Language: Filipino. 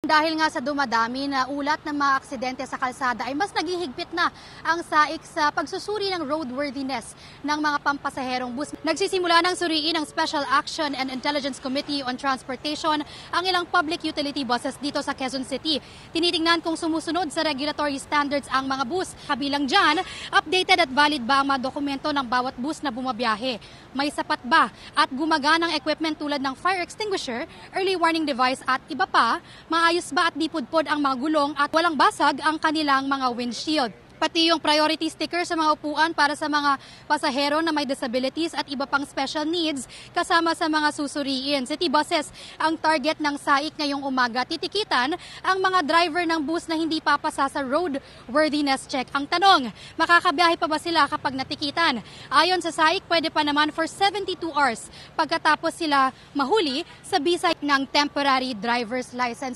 Dahil nga sa dumadami na ulat ng mga aksidente sa kalsada ay mas naging higpit na ang SAIC sa pagsusuri ng roadworthiness ng mga pampasaherong bus. Nagsisimula ng suriin ng Special Action and Intelligence Committee on Transportation ang ilang public utility buses dito sa Quezon City. Tinitingnan kung sumusunod sa regulatory standards ang mga bus. Kabilang dyan, updated at valid ba ang mga dokumento ng bawat bus na bumabiyahe? May sapat ba at gumaganang equipment tulad ng fire extinguisher, early warning device at iba pa? Maayos ba at di pudpod ang mga gulong at walang basag ang kanilang mga windshield? Pati yung priority sticker sa mga upuan para sa mga pasahero na may disabilities at iba pang special needs kasama sa mga susuriin. City buses ang target ng SAIC ngayong umaga. Titikitan ang mga driver ng bus na hindi papasa sa roadworthiness check. Ang tanong, makakabiyahe pa ba sila kapag natikitan? Ayon sa SAIC, pwede pa naman for 72 hours pagkatapos sila mahuli sa bisay ng temporary driver's license.